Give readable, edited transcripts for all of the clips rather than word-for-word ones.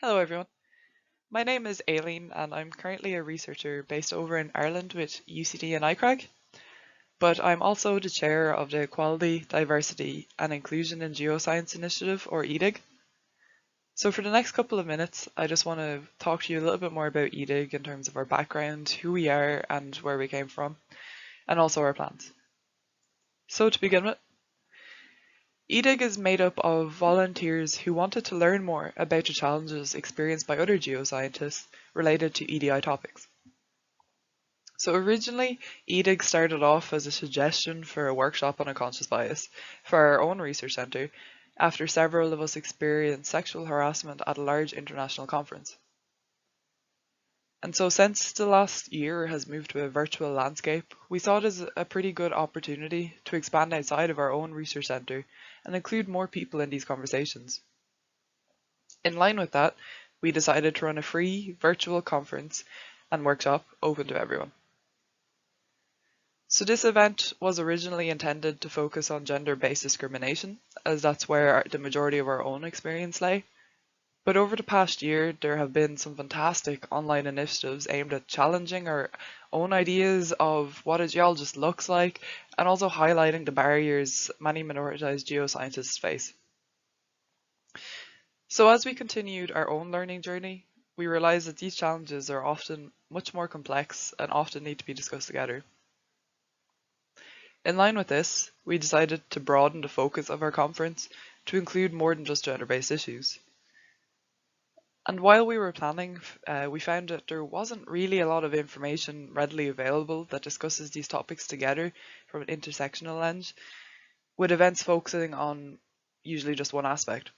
Hello everyone, my name is Aileen and I'm currently a researcher based over in Ireland with UCD and iCRAG, but I'm also the chair of the Equality, Diversity and Inclusion in Geoscience Initiative, or EDIG. So for the next couple of minutes, I just want to talk to you a little bit more about EDIG in terms of our background, who we are and where we came from, and also our plans. So to begin with, EDIG is made up of volunteers who wanted to learn more about the challenges experienced by other geoscientists related to EDI topics. So originally, EDIG started off as a suggestion for a workshop on unconscious bias for our own research centre after several of us experienced sexual harassment at a large international conference. And so since the last year has moved to a virtual landscape, we saw it as a pretty good opportunity to expand outside of our own research centre and include more people in these conversations. In line with that, we decided to run a free virtual conference and workshop open to everyone. So this event was originally intended to focus on gender-based discrimination, as that's where the majority of our own experience lay. But over the past year, there have been some fantastic online initiatives aimed at challenging our own ideas of what a geologist looks like, and also highlighting the barriers many minoritized geoscientists face. So as we continued our own learning journey, we realized that these challenges are often much more complex and often need to be discussed together. In line with this, we decided to broaden the focus of our conference to include more than just gender-based issues. And while we were planning, we found that there wasn't really a lot of information readily available that discusses these topics together from an intersectional lens, with events focusing on usually just one aspect.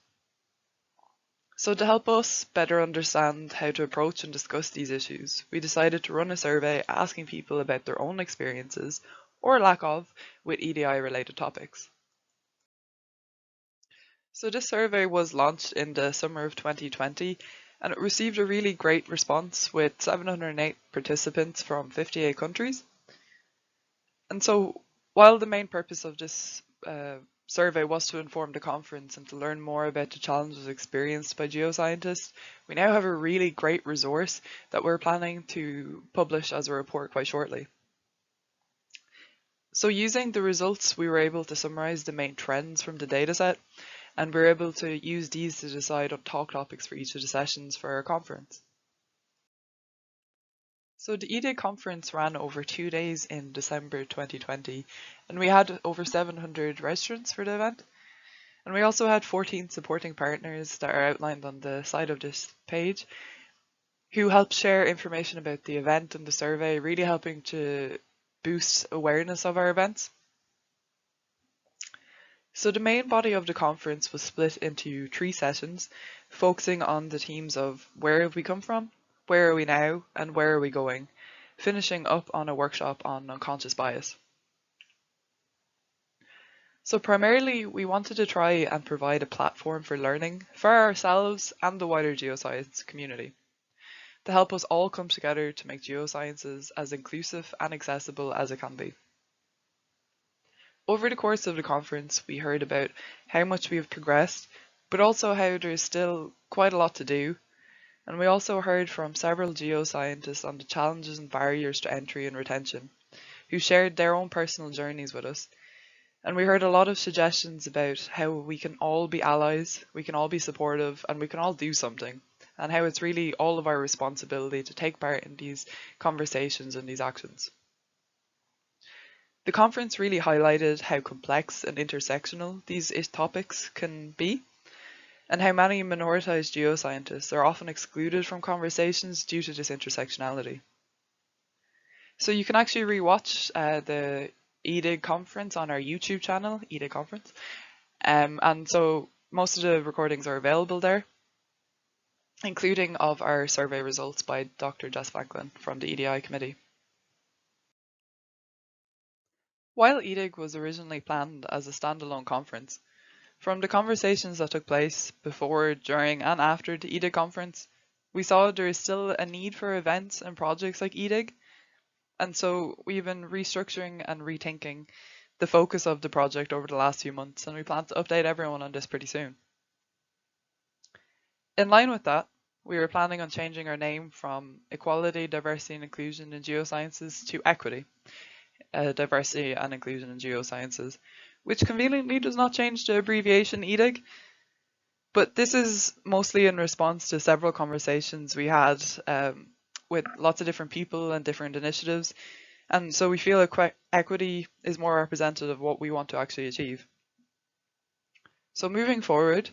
So to help us better understand how to approach and discuss these issues, we decided to run a survey asking people about their own experiences, or lack of, with EDI related topics. So this survey was launched in the summer of 2020 and it received a really great response with 708 participants from 58 countries. And so while the main purpose of this survey was to inform the conference and to learn more about the challenges experienced by geoscientists, we now have a really great resource that we're planning to publish as a report quite shortly. So using the results, we were able to summarize the main trends from the dataset, and we're able to use these to decide on talk topics for each of the sessions for our conference. So the EDIG conference ran over 2 days in December 2020, and we had over 700 registrants for the event. And we also had 14 supporting partners that are outlined on the side of this page, who helped share information about the event and the survey, really helping to boost awareness of our events. So the main body of the conference was split into 3 sessions, focusing on the themes of where have we come from, where are we now, and where are we going, finishing up on a workshop on unconscious bias. So primarily, we wanted to try and provide a platform for learning for ourselves and the wider geoscience community, to help us all come together to make geosciences as inclusive and accessible as it can be. Over the course of the conference, we heard about how much we have progressed, but also how there's still quite a lot to do. And we also heard from several geoscientists on the challenges and barriers to entry and retention, who shared their own personal journeys with us. And we heard a lot of suggestions about how we can all be allies, we can all be supportive, and we can all do something, and how it's really all of our responsibility to take part in these conversations and these actions. The conference really highlighted how complex and intersectional these topics can be, and how many minoritized geoscientists are often excluded from conversations due to this intersectionality. So you can actually rewatch the EDIG conference on our YouTube channel, EDIG Conference, and so most of the recordings are available there, including of our survey results by Dr. Jess Franklin from the EDI committee. While EDIG was originally planned as a standalone conference, from the conversations that took place before, during and after the EDIG conference, we saw there is still a need for events and projects like EDIG, and so we've been restructuring and rethinking the focus of the project over the last few months, and we plan to update everyone on this pretty soon. In line with that, We were planning on changing our name from Equality, Diversity and Inclusion in Geosciences to Equity, Diversity and Inclusion in Geosciences, which conveniently does not change the abbreviation EDIG. But this is mostly in response to several conversations we had with lots of different people and different initiatives. And so we feel equity is more representative of what we want to actually achieve. So moving forward,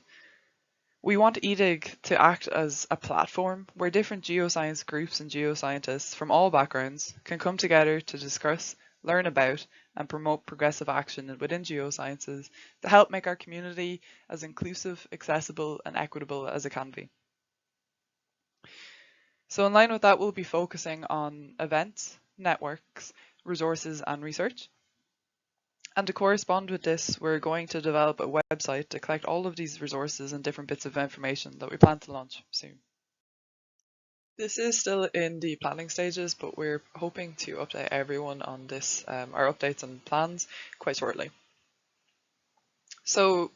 we want EDIG to act as a platform where different geoscience groups and geoscientists from all backgrounds can come together to discuss, learn about, and promote progressive action within geosciences to help make our community as inclusive, accessible, and equitable as it can be. So in line with that, we'll be focusing on events, networks, resources, and research. And to correspond with this, we're going to develop a website to collect all of these resources and different bits of information that we plan to launch soon. This is still in the planning stages, but we're hoping to update everyone on this, our updates and plans, quite shortly. So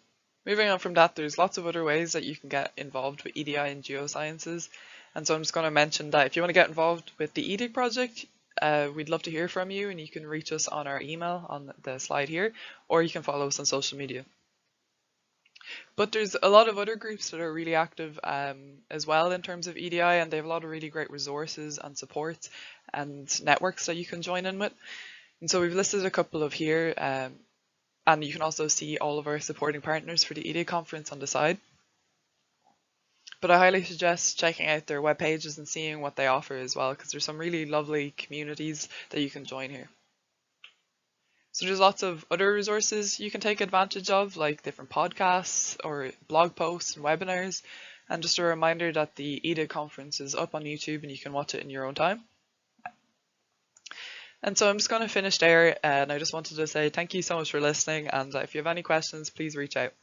moving on from that, there's lots of other ways that you can get involved with EDI and geosciences. And so I'm just going to mention that if you want to get involved with the EDIG project, we'd love to hear from you, and you can reach us on our email on the slide here, or you can follow us on social media. But there's a lot of other groups that are really active as well in terms of EDI, and they have a lot of really great resources and support and networks that you can join in with. And so we've listed a couple of here, and you can also see all of our supporting partners for the EDIG conference on the side. But I highly suggest checking out their web pages and seeing what they offer as well, because there's some really lovely communities that you can join here. So there's lots of other resources you can take advantage of, like different podcasts or blog posts and webinars. And just a reminder that the EDIG conference is up on YouTube and you can watch it in your own time. And so I'm just going to finish there, and I just wanted to say thank you so much for listening, and if you have any questions, please reach out.